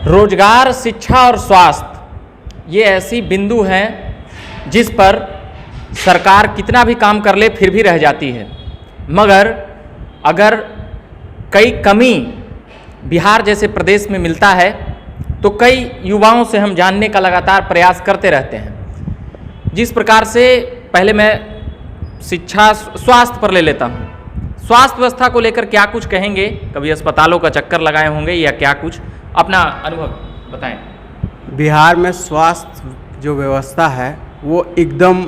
रोजगार, शिक्षा और स्वास्थ्य ये ऐसी बिंदु हैं जिस पर सरकार कितना भी काम कर ले फिर भी रह जाती है। मगर अगर कई कमी बिहार जैसे प्रदेश में मिलता है तो कई युवाओं से हम जानने का लगातार प्रयास करते रहते हैं। जिस प्रकार से पहले मैं शिक्षा स्वास्थ्य पर ले लेता हूँ। स्वास्थ्य व्यवस्था को लेकर क्या कुछ कहेंगे? कभी अस्पतालों का चक्कर लगाए होंगे या क्या कुछ अपना अनुभव बताएं। बिहार में स्वास्थ्य जो व्यवस्था है वो एकदम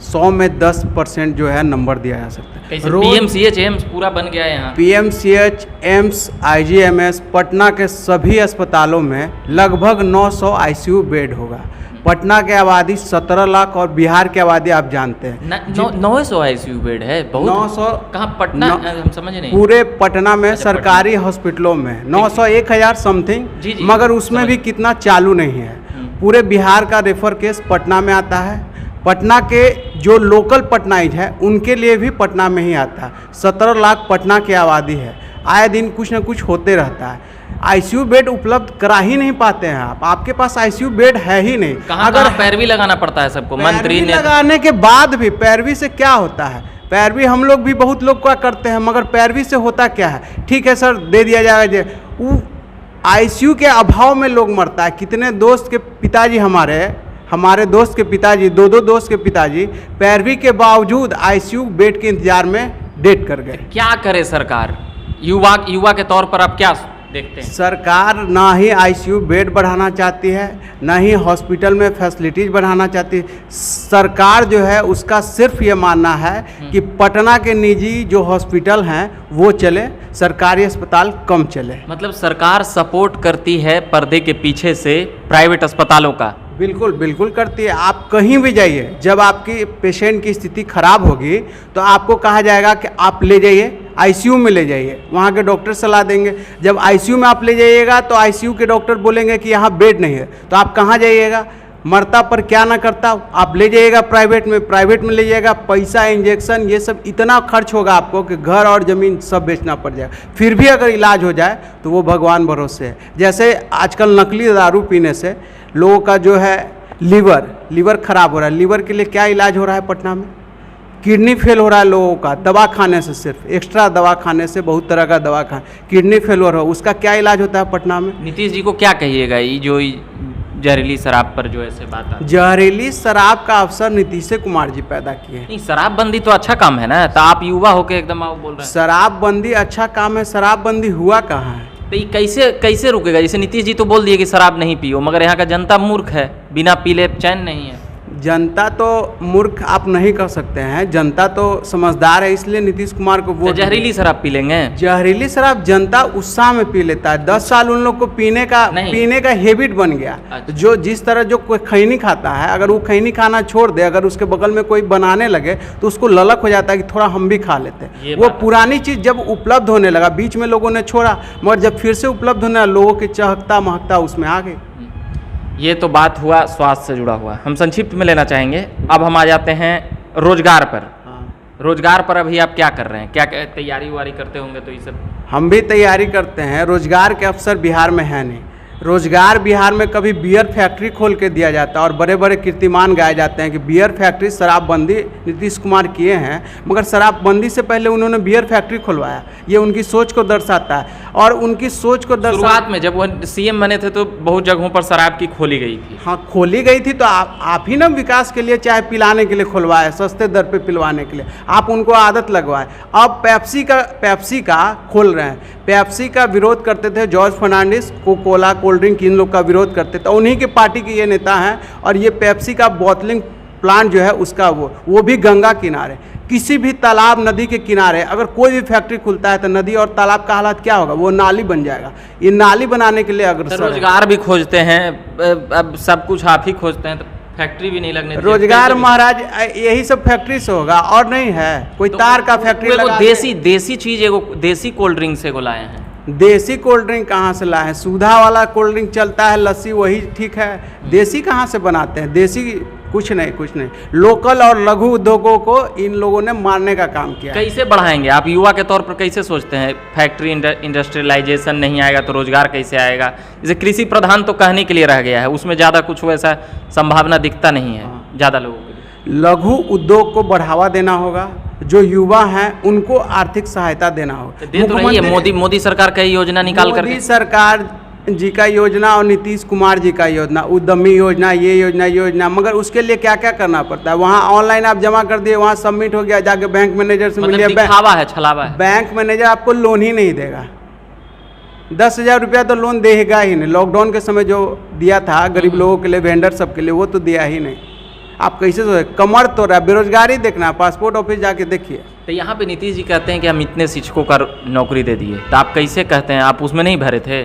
100 में 10% जो है नंबर दिया जा सकता है। पीएमसीएच एम्स पूरा बन गया है यहाँ। पीएमसीएच एम्स आईजीएमएस पटना के सभी अस्पतालों में लगभग 900 आईसीयू बेड होगा। पटना की आबादी 17 लाख और बिहार की आबादी आप जानते हैं 900 आईसीयू बेड है। बहुत 900 कहाँ पटना हम समझ नहीं। पूरे पटना में सरकारी हॉस्पिटलों में 900 1000 समथिंग, मगर उसमें भी कितना चालू नहीं है। पूरे बिहार का रेफर केस पटना में आता है। पटना के जो लोकल पटनाइज है उनके लिए भी पटना में ही आता है। 17 लाख पटना की आबादी है। आए दिन कुछ ना कुछ होते रहता है। आईसीयू बेड उपलब्ध करा ही नहीं पाते हैं आप। आपके पास आईसीयू बेड है ही नहीं। अगर पैरवी लगाना पड़ता है सबको, मंत्री ने लगाने के बाद भी पैरवी से क्या होता है? पैरवी हम लोग भी बहुत लोग क्या करते हैं, मगर पैरवी से होता क्या है? ठीक है सर, दे दिया जाएगा। आईसीयू के अभाव में लोग मरता है। कितने दोस्त के पिताजी हमारे दोस्त के पिताजी, दो दोस्त के पिताजी पैरवी के बावजूद आईसीयू बेड के इंतजार में डेट कर गए। क्या करे सरकार? युवा के तौर पर आप क्या देखते हैं? सरकार ना ही आईसीयू बेड बढ़ाना चाहती है, ना ही हॉस्पिटल में फैसिलिटीज बढ़ाना चाहती है। सरकार जो है उसका सिर्फ ये मानना है कि पटना के निजी जो हॉस्पिटल हैं वो चले, सरकारी अस्पताल कम चले। मतलब सरकार सपोर्ट करती है पर्दे के पीछे से प्राइवेट अस्पतालों का? बिल्कुल बिल्कुल करती है। आप कहीं भी जाइए, जब आपकी पेशेंट की स्थिति खराब होगी तो आपको कहा जाएगा कि आप ले जाइए आईसीयू में ले जाइए, वहाँ के डॉक्टर सलाह देंगे। जब आईसीयू में आप ले जाइएगा तो आईसीयू के डॉक्टर बोलेंगे कि यहाँ बेड नहीं है, तो आप कहाँ जाइएगा? मरता पर क्या ना करता, आप ले जाइएगा प्राइवेट में ले जाइएगा। पैसा, इंजेक्शन, ये सब इतना खर्च होगा आपको कि घर और ज़मीन सब बेचना पड़ जाएगा। फिर भी अगर इलाज हो जाए तो वो भगवान भरोसे है। जैसे आजकल नकली दारू पीने से लोगों का जो है लीवर खराब हो रहा है। लीवर के लिए क्या इलाज हो रहा है पटना में? किडनी फेल हो रहा है लोगों का दवा खाने से, सिर्फ एक्स्ट्रा दवा खाने से, बहुत तरह का दवा खाने, किडनी फेल हो रहा है। उसका क्या इलाज होता है पटना में? नीतीश जी को क्या कहिएगा ये जो जहरीली शराब पर जो ऐसे बात आती है? जहरीली शराब का अवसर नीतीश कुमार जी पैदा किए। नहीं, शराबबंदी तो अच्छा काम है ना, तो आप युवा होके एकदम आप बोल रहे हैं शराबबंदी अच्छा काम है। शराबबंदी हुआ कहाँ है? तो ये कैसे रुकेगा? जैसे नीतीश जी तो बोल दिए कि शराब नहीं पियो, मगर यहाँ का जनता मूर्ख है, बिना पीले चैन नहीं है। जनता तो मूर्ख आप नहीं कह सकते हैं, जनता तो समझदार है, इसलिए नीतीश कुमार को वोट। जहरीली शराब पी लेंगे? जहरीली शराब जनता उत्साह में पी लेता है। 10 साल उन लोग को पीने का हैबिट बन गया। अच्छा। जो जिस तरह जो कोई खैनी खाता है, अगर वो खैनी खाना छोड़ दे, अगर उसके बगल में कोई बनाने लगे तो उसको ललक हो जाता है कि थोड़ा हम भी खा लेते हैं। वो पुरानी चीज़ जब उपलब्ध होने लगा, बीच में लोगों ने छोड़ा, मगर जब फिर से उपलब्ध होने लगा, लोगों की चहकता महकता उसमें आ गई। ये तो बात हुआ स्वास्थ्य से जुड़ा हुआ। हम संक्षिप्त में लेना चाहेंगे। अब हम आ जाते हैं रोजगार पर। रोजगार पर अभी आप क्या कर रहे हैं? क्या तैयारी वारी करते होंगे? तो ये सब हम भी तैयारी करते हैं। रोजगार के अवसर बिहार में है नहीं। रोजगार बिहार में कभी बियर फैक्ट्री खोल के दिया जाता है और बड़े बड़े कीर्तिमान गाए जाते हैं कि बियर फैक्ट्री, शराबबंदी नीतीश कुमार किए हैं, मगर शराबबंदी से पहले उन्होंने बियर फैक्ट्री खुलवाया। ये उनकी सोच को दर्शाता है। और उनकी सोच को शुरुआत में जब वो सीएम बने थे तो बहुत जगहों पर शराब की खोली गई थी। हाँ, खोली गई थी, तो आप ही ना विकास के लिए चाहे पिलाने के लिए खुलवाए, सस्ते दर पे पिलवाने के लिए आप उनको आदत लगवाए। अब पेप्सी का खोल रहे हैं। पेप्सी का विरोध करते थे George Fernandes, Coca Cola, cold drink, इन लोग का विरोध करते थे। उन्हीं की पार्टी के ये नेता हैं। और ये पेप्सी का बॉटलिंग प्लांट जो है उसका वो भी गंगा किनारे, किसी भी तालाब, नदी के किनारे अगर कोई भी फैक्ट्री खुलता है तो नदी और तालाब का हालत क्या होगा? वो नाली बन जाएगा। ये नाली बनाने के लिए अग्रसर है। रोजगार भी खोजते हैं, अब सब कुछ आप ही खोजते हैं, तो फैक्ट्री भी नहीं लगने। रोजगार महाराज यही सब फैक्ट्री से होगा और नहीं है। कोई तो तार का फैक्ट्री लगा। देसी चीज एगो देसी कोल्ड ड्रिंक से लाए हैं। देसी कोल्ड ड्रिंक कहाँ से लाए हैं? सुधा वाला कोल्ड ड्रिंक चलता है, लस्सी, वही ठीक है। देसी कहाँ से बनाते हैं? देसी कुछ नहीं, कुछ नहीं। लोकल और लघु उद्योगों को इन लोगों ने मारने का काम किया। कैसे बढ़ाएंगे आप युवा के तौर पर, कैसे सोचते हैं? फैक्ट्री इंडस्ट्रियलाइजेशन नहीं आएगा तो रोजगार कैसे आएगा? जैसे कृषि प्रधान तो कहने के लिए रह गया है, उसमें ज़्यादा कुछ वैसा संभावना दिखता नहीं है ज़्यादा लोगों के लिए। लघु उद्योग को बढ़ावा देना होगा, जो युवा हैं उनको आर्थिक सहायता देना होगा। दे तो रही है मोदी सरकार कई योजना निकाल कर। मोदी सरकार जी का योजना और नीतीश कुमार जी का योजना, उद्यमी योजना, ये योजना, मगर उसके लिए क्या क्या करना पड़ता है? वहाँ ऑनलाइन आप जमा कर दिए, वहाँ सबमिट हो गया, जाके बैंक मैनेजर से मिलिए। दिखावा है, छलावा है। बैंक मैनेजर आपको लोन ही नहीं देगा। 10,000 रुपया तो लोन देगा ही नहीं। लॉकडाउन के समय जो दिया था गरीब लोगों के लिए, वेंडर सबके लिए, वो तो दिया ही नहीं। आप कैसे सोचे? कमर तो रहा, बेरोजगारी देखना, पासपोर्ट ऑफिस जाके देखिए। तो यहाँ पे नीतीश जी कहते हैं कि हम इतने शिक्षकों का नौकरी दे दिए, तो आप कैसे कहते हैं? आप उसमें नहीं भरे थे?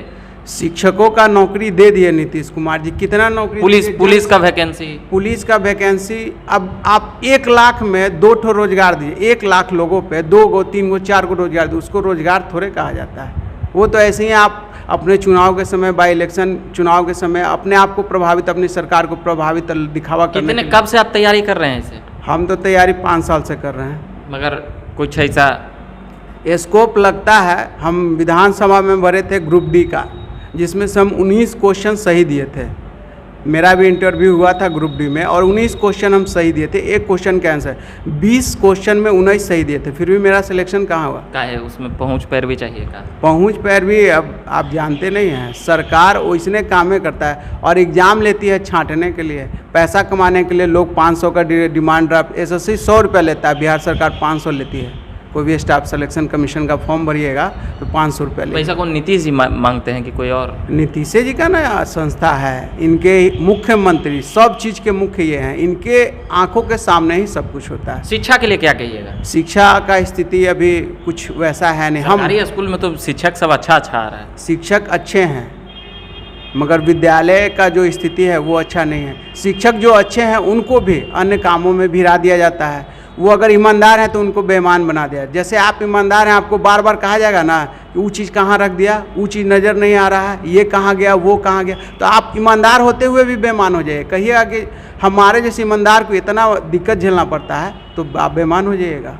शिक्षकों का नौकरी दे दिए नीतीश कुमार जी। कितना नौकरी? पुलिस का वैकेंसी, पुलिस का वैकेंसी। अब आप 1 लाख में 2 ठो रोजगार दिए, 1 लाख लोगों पे 2 गो 3 गो 4 गो रोजगार दिए, उसको रोजगार थोड़े कहा जाता है। वो तो ऐसे ही आप अपने चुनाव के समय, बाई इलेक्शन चुनाव के समय अपने आप को प्रभावित, अपनी सरकार को प्रभावित दिखावा करने। कितने कब से आप तैयारी कर रहे हैं इसे? हम तो तैयारी 5 साल से कर रहे हैं, मगर कुछ ऐसा स्कोप लगता है। हम विधानसभा में भरे थे ग्रुप डी का, जिसमें से हम 19 क्वेश्चन सही दिए थे। मेरा भी इंटरव्यू हुआ था ग्रुप डी में, और 19 क्वेश्चन हम सही दिए थे। 1 क्वेश्चन का आंसर, 20 क्वेश्चन में 19 सही दिए थे, फिर भी मेरा सिलेक्शन कहाँ हुआ? क्या है उसमें? पहुँच पैरवी चाहिए का? पहुँच पैरवी अब आप जानते नहीं हैं, सरकार वैसने कामें करता है और एग्ज़ाम लेती है छांटने के लिए, पैसा कमाने के लिए। लोग 500 का डिमांड ड्राफ्ट, SSC 100 रुपया लेता है, बिहार सरकार 500 लेती है। कोई भी स्टाफ सिलेक्शन कमीशन का फॉर्म भरिएगा तो 500 रुपया ले। पैसा कौन नीतीश जी मांगते हैं कि कोई और? नीतीश जी का ना संस्था है, इनके मुख्यमंत्री, सब चीज़ के मुख्य ये हैं। इनके आंखों के सामने ही सब कुछ होता है। शिक्षा के लिए क्या कहिएगा? शिक्षा का स्थिति अभी कुछ वैसा है नहीं। हम सरकारी स्कूल में तो शिक्षक सब अच्छा आ रहा है, शिक्षक अच्छे हैं, मगर विद्यालय का जो स्थिति है वो अच्छा नहीं है। शिक्षक जो अच्छे हैं उनको भी अन्य कामों में भिड़ा दिया जाता है। वो अगर ईमानदार हैं तो उनको बेईमान बना दिया। जैसे आप ईमानदार हैं, आपको बार बार कहा जाएगा ना कि वो चीज़ कहाँ रख दिया, वो चीज़ नज़र नहीं आ रहा है, ये कहाँ गया, वो कहाँ गया, तो आप ईमानदार होते हुए भी बेईमान हो जाइए। कहिएगा कि हमारे जैसे ईमानदार को इतना दिक्कत झेलना पड़ता है, तो आप बेईमान हो जाइएगा।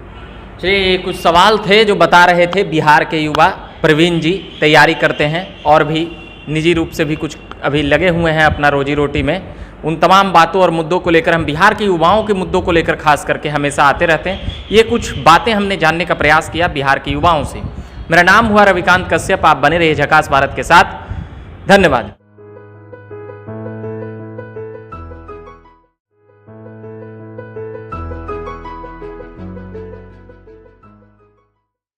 चलिए, कुछ सवाल थे जो बता रहे थे बिहार के युवा। प्रवीण जी तैयारी करते हैं और भी निजी रूप से भी कुछ अभी लगे हुए हैं अपना रोजी रोटी में। उन तमाम बातों और मुद्दों को लेकर, हम बिहार के युवाओं के मुद्दों को लेकर खास करके हमेशा आते रहते हैं। ये कुछ बातें हमने जानने का प्रयास किया बिहार के युवाओं से। मेरा नाम हुआ रविकांत कश्यप। आप बने रहिए झकास भारत के साथ। धन्यवाद।